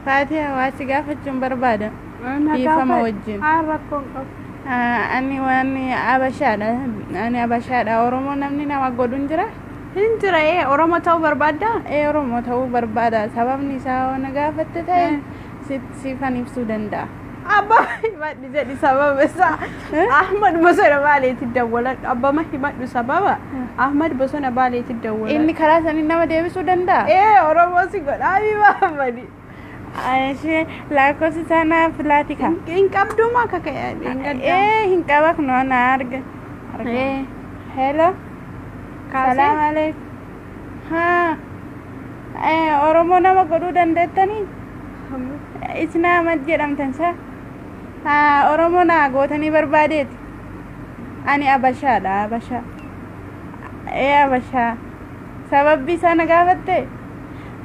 فاتحة واسقافتشون بربادة بيفما وجين عارفكم أني وأني أبشادة أني أبشادة أورمو نمني نما قدون جرا هنجرا إيه أورما تو بربادة إيه أورمو تو بربادة سبب نساء ونقافت تاي سيفاني بسودان دا أبا ما نجد سبب بس أحمد بسنا بالي تدول أبا ما هي ما سبب أحمد بسنا بالي تدول إني خلاص أني نما ديبي سودان دا إيه أورما سيقول أبي ما بدي Aishi lakosi sana filatika. Inka abduma kakek. Hinka bak no na arga. Hello. Salam alaikum. Ha. Oromo nama godu dandettani. Isna majjedam tansa. Ha Oromo na gotani barbadet. Ani abasha da abasha. Abasha. Sababbi sana gafatte.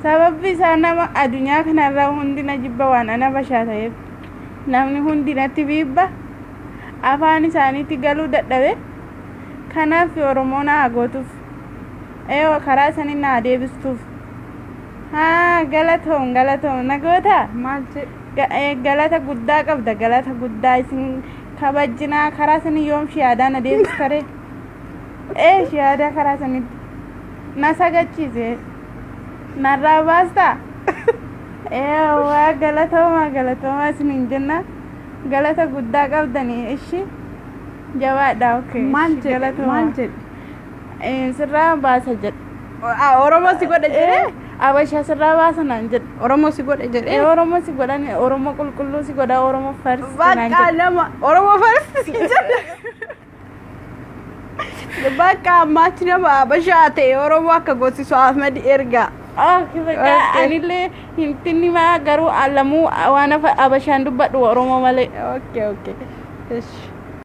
Sababbi sana adunya kanarra hundi najibba waan ana bashaatayeef namni hundi natti biibba afaan isaaniitti galuu dadhabe kanaaf Oromoo na gootuuf karaa isaanii na deebistuuf galatoom nagoota galata guddaa qabda galata guddaa isin kabajjinaa karaa isaanii yoom shiyaadaa na deebistare shiyaadaa karaa isaaniitti na sagachiise narraa baasta waa galatoomaa isiniin jenna galata guddaa qabdanii ishi jabaadha okay maal jedhe sirraa baasa jedhe Oromoo si godha jedhe abashaa sirraa baasa naan jedhe Oromoo si godha jedhe Oromoo si godhan Oromoo qulqulluu si godha Oromoo farsi naan jedhe bakka nama Oromoo farsi si jedhe bakka ammaatti nama abashaa ta'e Oromoo akka goosisu Ahmed erga anillee hintinni maa garuu alamuu waan abashaan dubbadhu Oromoo malee okay